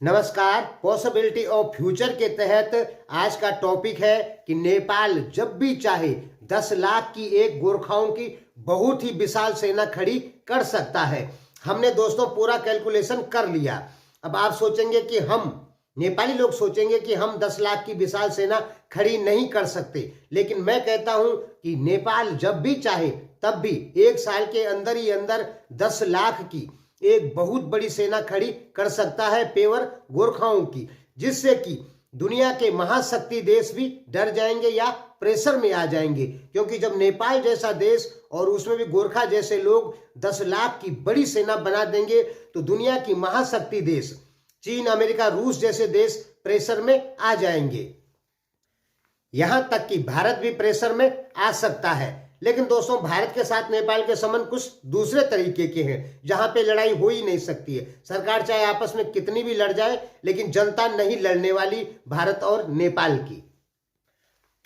नमस्कार। Possibility of future के तहत आज का टॉपिक है कि नेपाल जब भी चाहे 10 लाख की एक गोरखाओं की बहुत ही विशाल सेना खड़ी कर सकता है। हमने दोस्तों पूरा कैलकुलेशन कर लिया। अब आप सोचेंगे कि हम नेपाली लोग सोचेंगे कि हम 10 लाख की विशाल सेना खड़ी नहीं कर सकते, लेकिन मैं कहता हूं कि नेपाल जब भी चाहे तब भी एक साल के अंदर ही अंदर 10 लाख की एक बहुत बड़ी सेना खड़ी कर सकता है पेवर गोरखाओं की, जिससे कि दुनिया के महाशक्ति देश भी डर जाएंगे या प्रेशर में आ जाएंगे। क्योंकि जब नेपाल जैसा देश और उसमें भी गोरखा जैसे लोग 10 लाख की बड़ी सेना बना देंगे तो दुनिया की महाशक्ति देश चीन, अमेरिका, रूस जैसे देश प्रेशर में आ जाएंगे। यहां तक कि भारत भी प्रेशर में आ सकता है। लेकिन दोस्तों, भारत के साथ नेपाल के संबंध कुछ दूसरे तरीके के हैं, जहां पे लड़ाई हो ही नहीं सकती है। सरकार चाहे आपस में कितनी भी लड़ जाए, लेकिन जनता नहीं लड़ने वाली भारत और नेपाल की।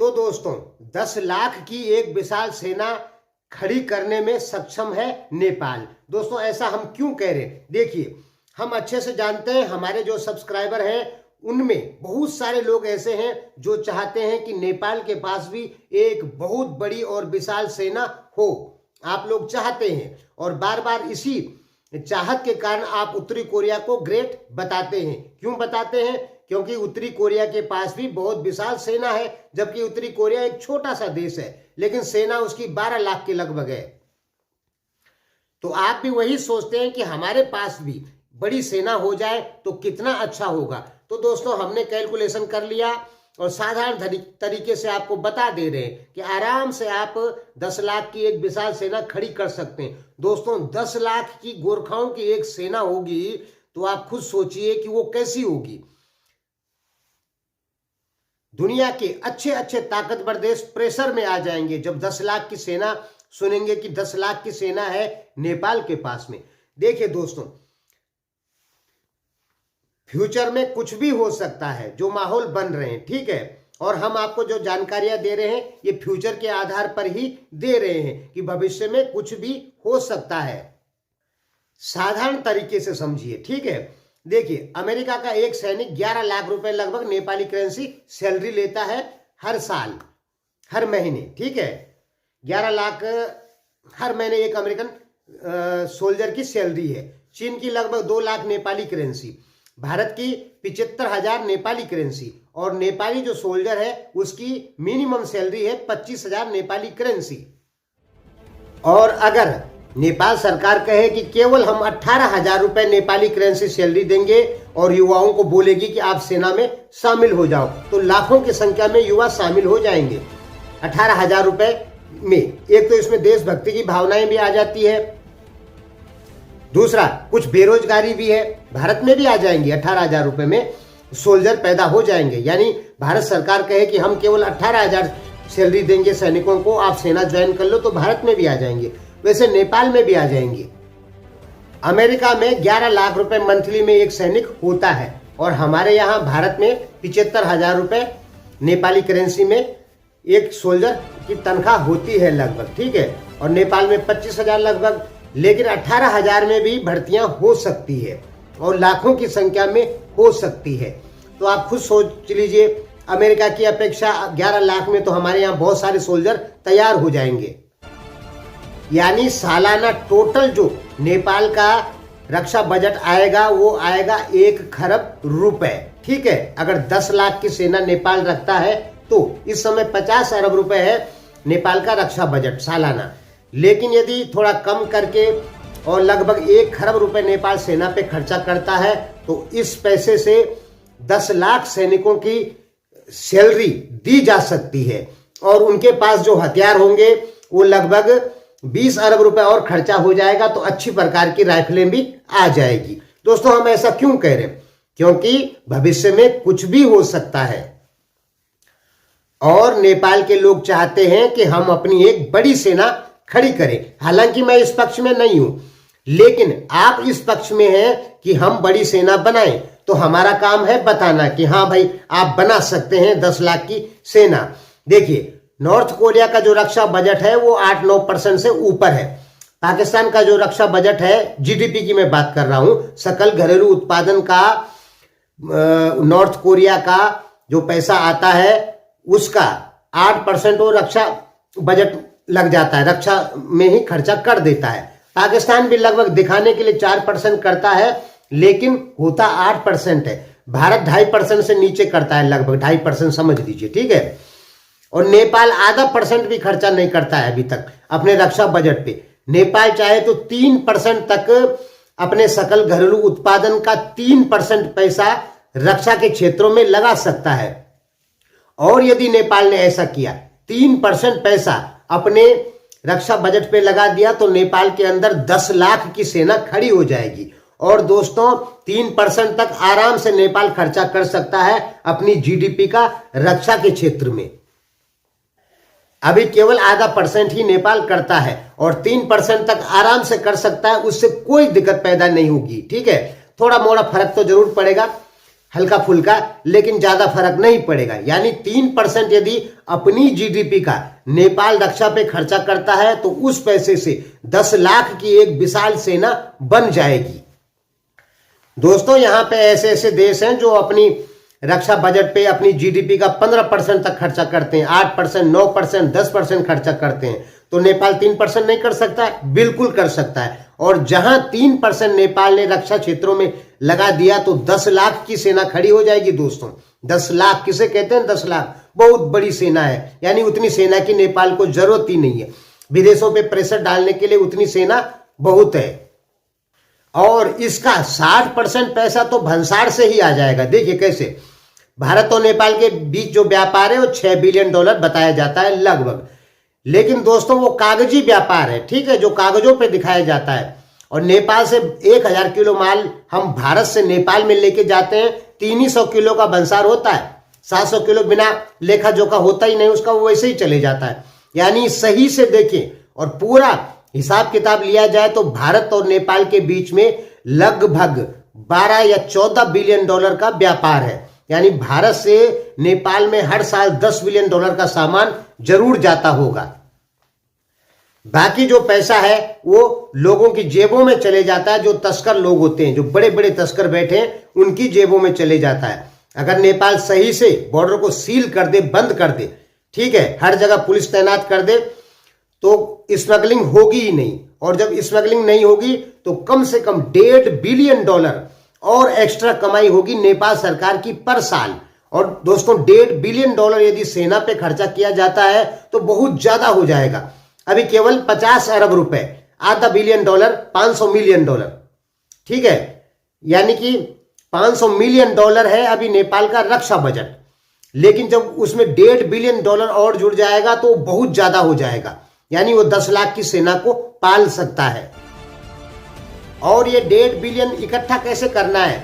तो दोस्तों, 10 लाख की एक विशाल सेना खड़ी करने में सक्षम है नेपाल। दोस्तों, ऐसा हम क्यों कह रहे हैं? देखिए, हम अच्छे से जानते हैं, हमारे जो सब्सक्राइबर हैं उनमें बहुत सारे लोग ऐसे हैं जो चाहते हैं कि नेपाल के पास भी एक बहुत बड़ी और विशाल सेना हो। आप लोग चाहते हैं और बार बार इसी चाहत के कारण आप उत्तरी कोरिया को ग्रेट बताते हैं। क्यों बताते हैं? क्योंकि उत्तरी कोरिया के पास भी बहुत विशाल सेना है, जबकि उत्तरी कोरिया एक छोटा सा देश है, लेकिन सेना उसकी 12 लाख के लगभग है। तो आप भी वही सोचते हैं कि हमारे पास भी बड़ी सेना हो जाए तो कितना अच्छा होगा। तो दोस्तों, हमने कैलकुलेशन कर लिया और साधारण तरीके से आपको बता दे रहे हैं कि आराम से आप 10 लाख की एक विशाल सेना खड़ी कर सकते हैं। दोस्तों, 10 लाख की गोरखाओं की एक सेना होगी तो आप खुद सोचिए कि वो कैसी होगी। दुनिया के अच्छे अच्छे ताकतवर देश प्रेशर में आ जाएंगे जब 10 लाख की सेना सुनेंगे कि 10 लाख की सेना है नेपाल के पास में। देखिए दोस्तों, फ्यूचर में कुछ भी हो सकता है, जो माहौल बन रहे हैं, ठीक है, और हम आपको जो जानकारियां दे रहे हैं ये फ्यूचर के आधार पर ही दे रहे हैं कि भविष्य में कुछ भी हो सकता है। साधारण तरीके से समझिए, ठीक है। देखिए, अमेरिका का एक सैनिक 11 लाख रुपए लगभग नेपाली करेंसी सैलरी लेता है हर साल, हर महीने, ठीक है। 11 लाख हर महीने एक अमेरिकन सोल्जर की सैलरी है। चीन की लगभग 2 लाख नेपाली करेंसी, भारत की 75,000 नेपाली करेंसी, और नेपाली जो सोल्जर है उसकी मिनिमम सैलरी है 25,000 नेपाली करेंसी। और अगर नेपाल सरकार कहे कि केवल हम 18,000 रुपए नेपाली करेंसी सैलरी देंगे और युवाओं को बोलेगी कि आप सेना में शामिल हो जाओ, तो लाखों की संख्या में युवा शामिल हो जाएंगे 18,000 रुपए में। एक तो इसमें देशभक्ति की भावनाएं भी आ जाती है, दूसरा कुछ बेरोजगारी भी है, भारत में भी आ जाएंगी। 18,000 रुपए में सोल्जर पैदा हो जाएंगे। यानी भारत सरकार कहे कि हम केवल 18,000 सैलरी देंगे सैनिकों को, आप सेना ज्वाइन कर लो, तो भारत में भी आ जाएंगे, वैसे नेपाल में भी आ जाएंगे। अमेरिका में 11 लाख रुपए मंथली में एक सैनिक होता है, और हमारे यहाँ भारत में 75,000 रुपए नेपाली करेंसी में एक सोल्जर की तनख्वाह होती है लगभग, ठीक है। और नेपाल में 25,000 लगभग। लेकिन 18,000 में भी भर्तियां हो सकती है और लाखों की संख्या में हो सकती है। तो आप खुद सोच लीजिए, अमेरिका की अपेक्षा 11 लाख में तो हमारे यहाँ बहुत सारे सोल्जर तैयार हो जाएंगे। यानी सालाना टोटल जो नेपाल का रक्षा बजट आएगा वो आएगा 1 खरब रुपए, ठीक है। अगर 10 लाख की सेना नेपाल रखता है तो इस समय 50 अरब रुपए है नेपाल का रक्षा बजट सालाना। लेकिन यदि थोड़ा कम करके और लगभग 1 खरब रुपए नेपाल सेना पे खर्चा करता है तो इस पैसे से 10 लाख सैनिकों की सैलरी दी जा सकती है, और उनके पास जो हथियार होंगे वो लगभग 20 अरब रुपए और खर्चा हो जाएगा, तो अच्छी प्रकार की राइफलें भी आ जाएगी। दोस्तों, हम ऐसा क्यों कह रहे हैं? क्योंकि भविष्य में कुछ भी हो सकता है और नेपाल के लोग चाहते हैं कि हम अपनी एक बड़ी सेना खड़ी करें। हालांकि मैं इस पक्ष में नहीं हूं, लेकिन आप इस पक्ष में हैं कि हम बड़ी सेना बनाएं, तो हमारा काम है बताना कि हाँ भाई, आप बना सकते हैं 10 लाख की सेना। देखिए, नॉर्थ कोरिया का जो रक्षा बजट है वो 8-9% से ऊपर है। पाकिस्तान का जो रक्षा बजट है, जीडीपी की मैं बात कर रहा हूं, सकल घरेलू उत्पादन का नॉर्थ कोरिया का जो पैसा आता है उसका 8% वो रक्षा बजट लग जाता है, रक्षा में ही खर्चा कर देता है। पाकिस्तान भी लगभग दिखाने के लिए 4% करता है, लेकिन होता 8% है। भारत 2.5% से नीचे करता है, लगभग 2.5% समझ लीजिए, ठीक है। और नेपाल आधा % भी खर्चा नहीं करता है अभी तक अपने रक्षा बजट पे। नेपाल चाहे तो 3% तक अपने सकल घरेलू उत्पादन का 3% पैसा रक्षा के क्षेत्रों में लगा सकता है। और यदि नेपाल ने ऐसा किया, 3% पैसा अपने रक्षा बजट पे लगा दिया, तो नेपाल के अंदर 10 लाख की सेना खड़ी हो जाएगी। और दोस्तों 3% तक आराम से नेपाल खर्चा कर सकता है अपनी जीडीपी का रक्षा के क्षेत्र में। अभी केवल आधा % ही नेपाल करता है और 3% तक आराम से कर सकता है, उससे कोई दिक्कत पैदा नहीं होगी, ठीक है। थोड़ा मोड़ा फर्क तो जरूर पड़ेगा, हल्का फुल्का, लेकिन ज्यादा फर्क नहीं पड़ेगा। यानी 3% यदि अपनी जीडीपी का नेपाल रक्षा पे खर्चा करता है, तो उस पैसे से 10 लाख की एक विशाल सेना बन जाएगी। दोस्तों यहां पे ऐसे ऐसे देश हैं जो अपनी रक्षा बजट पे अपनी जीडीपी का 15% तक खर्चा करते हैं, 8%, 9%, 10% खर्चा करते हैं। तो नेपाल 3% नहीं कर सकता है? बिल्कुल कर सकता है। और जहां 3% नेपाल ने रक्षा क्षेत्रों में लगा दिया, तो 10 लाख की सेना खड़ी हो जाएगी। दोस्तों 10 लाख किसे कहते हैं? 10 लाख बहुत बड़ी सेना है। यानी उतनी सेना की नेपाल को जरूरत ही नहीं है। विदेशों पे प्रेशर डालने के लिए उतनी सेना बहुत है। और इसका 60% पैसा तो भंसार से ही आ जाएगा। देखिए कैसे, भारत और नेपाल के बीच जो व्यापार है वो $6 बिलियन बताया जाता है लगभग। लेकिन दोस्तों वो कागजी व्यापार है, ठीक है, जो कागजों पे दिखाया जाता है। और नेपाल से 1000 किलो माल हम भारत से नेपाल में लेके जाते हैं, 300 किलो का भंसार होता है। 700 किलो बिना लेखा जोखा होता ही नहीं उसका, वो वैसे ही चले जाता है। यानी सही से देखें और पूरा हिसाब किताब लिया जाए तो भारत और नेपाल के बीच में लगभग 12 या 14 बिलियन डॉलर का व्यापार है। यानी भारत से नेपाल में हर साल $10 बिलियन का सामान जरूर जाता होगा। बाकी जो पैसा है वो लोगों की जेबों में चले जाता है। जो तस्कर लोग होते हैं, जो बड़े बड़े तस्कर बैठे हैं, उनकी जेबों में चले जाता है। अगर नेपाल सही से बॉर्डर को सील कर दे, बंद कर दे, ठीक है, हर जगह पुलिस तैनात कर दे, तो स्मगलिंग होगी ही नहीं। और जब स्मगलिंग नहीं होगी तो कम से कम $1.5 बिलियन और एक्स्ट्रा कमाई होगी नेपाल सरकार की पर साल। और दोस्तों $1.5 बिलियन यदि सेना पे खर्चा किया जाता है तो बहुत ज्यादा हो जाएगा। अभी केवल 50 अरब रुपए, आधा बिलियन डॉलर, $500 मिलियन, ठीक है। यानी कि $500 मिलियन है अभी नेपाल का रक्षा बजट। लेकिन जब उसमें $1.5 बिलियन और जुड़ जाएगा तो बहुत ज्यादा हो जाएगा। यानी वो 10 लाख की सेना को पाल सकता है। और ये $1.5 बिलियन इकट्ठा कैसे करना है?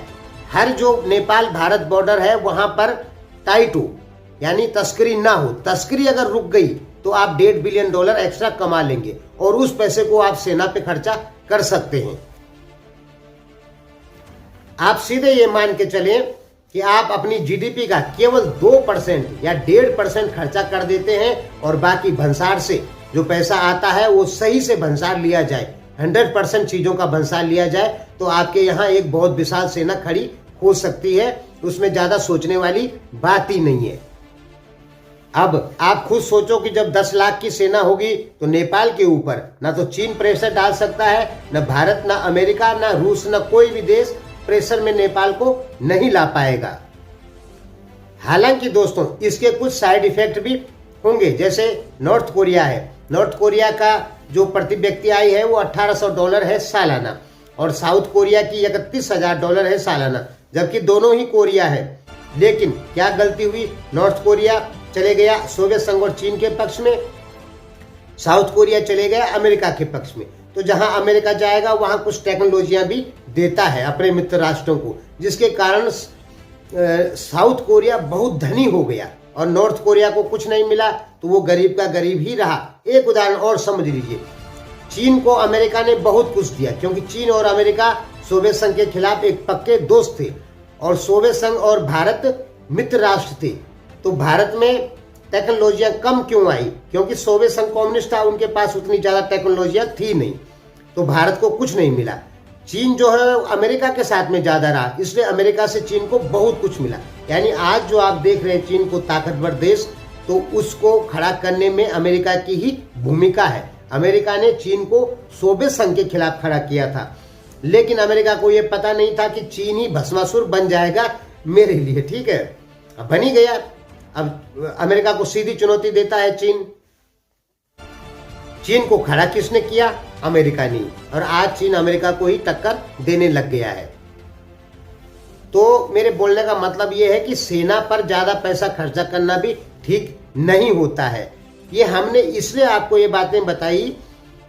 हर जो नेपाल भारत बॉर्डर है वहां पर टाइट हो, यानी तस्करी ना हो। तस्करी अगर रुक गई तो आप $1.5 बिलियन एक्स्ट्रा कमा लेंगे और उस पैसे को आप सेना पे खर्चा कर सकते हैं। आप सीधे ये मान के चलें कि आप अपनी जीडीपी का केवल 2% या 1.5% खर्चा कर देते हैं और बाकी भंसार से जो पैसा आता है वो सही से भंसार लिया जाए, 100% चीजों का भंसार लिया जाए, तो आपके यहाँ एक बहुत विशाल सेना खड़ी हो सकती है। उसमें ज्यादा सोचने वाली बात ही नहीं है। अब आप खुद सोचो कि जब 10 लाख की सेना होगी तो नेपाल के ऊपर ना तो चीन प्रेशर डाल सकता है, ना भारत, ना अमेरिका, ना रूस, ना कोई भी देश प्रेशर में नेपाल को नहीं ला पाएगा। हालांकि दोस्तों इसके कुछ साइड इफेक्ट भी होंगे। जैसे नॉर्थ कोरिया है, नॉर्थ कोरिया का जो प्रति व्यक्ति आय है वो $1800 है सालाना, और साउथ कोरिया की $31,000 है सालाना, जबकि दोनों ही कोरिया है। लेकिन क्या गलती हुई, नॉर्थ कोरिया चले गया सोवियत संघ और चीन के पक्ष में, साउथ कोरिया चले गया अमेरिका के पक्ष में। तो जहां अमेरिका जाएगा वहां कुछ टेक्नोलॉजियां भी देता है अपने मित्र राष्ट्रों को, जिसके कारण साउथ कोरिया बहुत धनी हो गया और नॉर्थ कोरिया को कुछ नहीं मिला, तो वो गरीब का गरीब ही रहा। एक उदाहरण और समझ लीजिए, चीन को अमेरिका ने बहुत कुछ दिया, क्योंकि चीन और अमेरिका सोवियत संघ के खिलाफ एक पक्के दोस्त थे और सोवियत संघ और भारत मित्र राष्ट्र थे। तो भारत में टेक्नोलॉजियां कम क्यों आई? क्योंकि सोवियत संघ कम्युनिस्ट था, उनके पास उतनी ज्यादा टेक्नोलॉजियां थी नहीं, तो भारत को कुछ नहीं मिला। चीन जो है अमेरिका के साथ में ज्यादा रहा, इसलिए अमेरिका से चीन को बहुत कुछ मिला। यानी आज जो आप देख रहे हैं चीन को ताकतवर देश, तो उसको खड़ा करने में अमेरिका की ही भूमिका है। अमेरिका ने चीन को सोवियत संघ के खिलाफ खड़ा किया था, लेकिन अमेरिका को यह पता नहीं था कि चीन ही भस्मासुर बन जाएगा मेरे लिए, ठीक है। अब बन ही गया। अब अमेरिका को सीधी चुनौती देता है चीन। चीन को खड़ा किसने किया? अमेरिका ने। और आज चीन अमेरिका को ही टक्कर देने लग गया है। तो मेरे बोलने का मतलब यह है कि सेना पर ज्यादा पैसा खर्चा करना भी ठीक नहीं होता है। ये हमने इसलिए आपको ये बातें बताई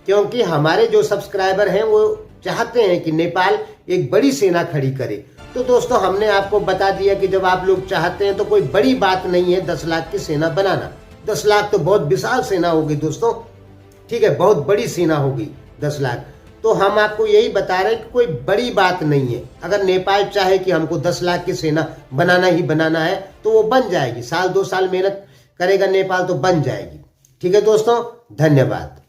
क्योंकि हमारे जो सब्सक्राइबर हैं वो चाहते हैं कि नेपाल एक बड़ी सेना खड़ी करे। तो दोस्तों हमने आपको बता दिया कि जब आप लोग चाहते हैं तो कोई बड़ी बात नहीं है 10 लाख की सेना बनाना। 10 लाख तो बहुत विशाल सेना होगी दोस्तों, ठीक है, बहुत बड़ी सेना होगी 10 लाख। तो हम आपको यही बता रहे हैं कि कोई बड़ी बात नहीं है। अगर नेपाल चाहे कि हमको 10 लाख की सेना बनाना ही बनाना है तो वो बन जाएगी। 1-2 साल मेहनत करेगा नेपाल तो बन जाएगी। ठीक है दोस्तों, धन्यवाद।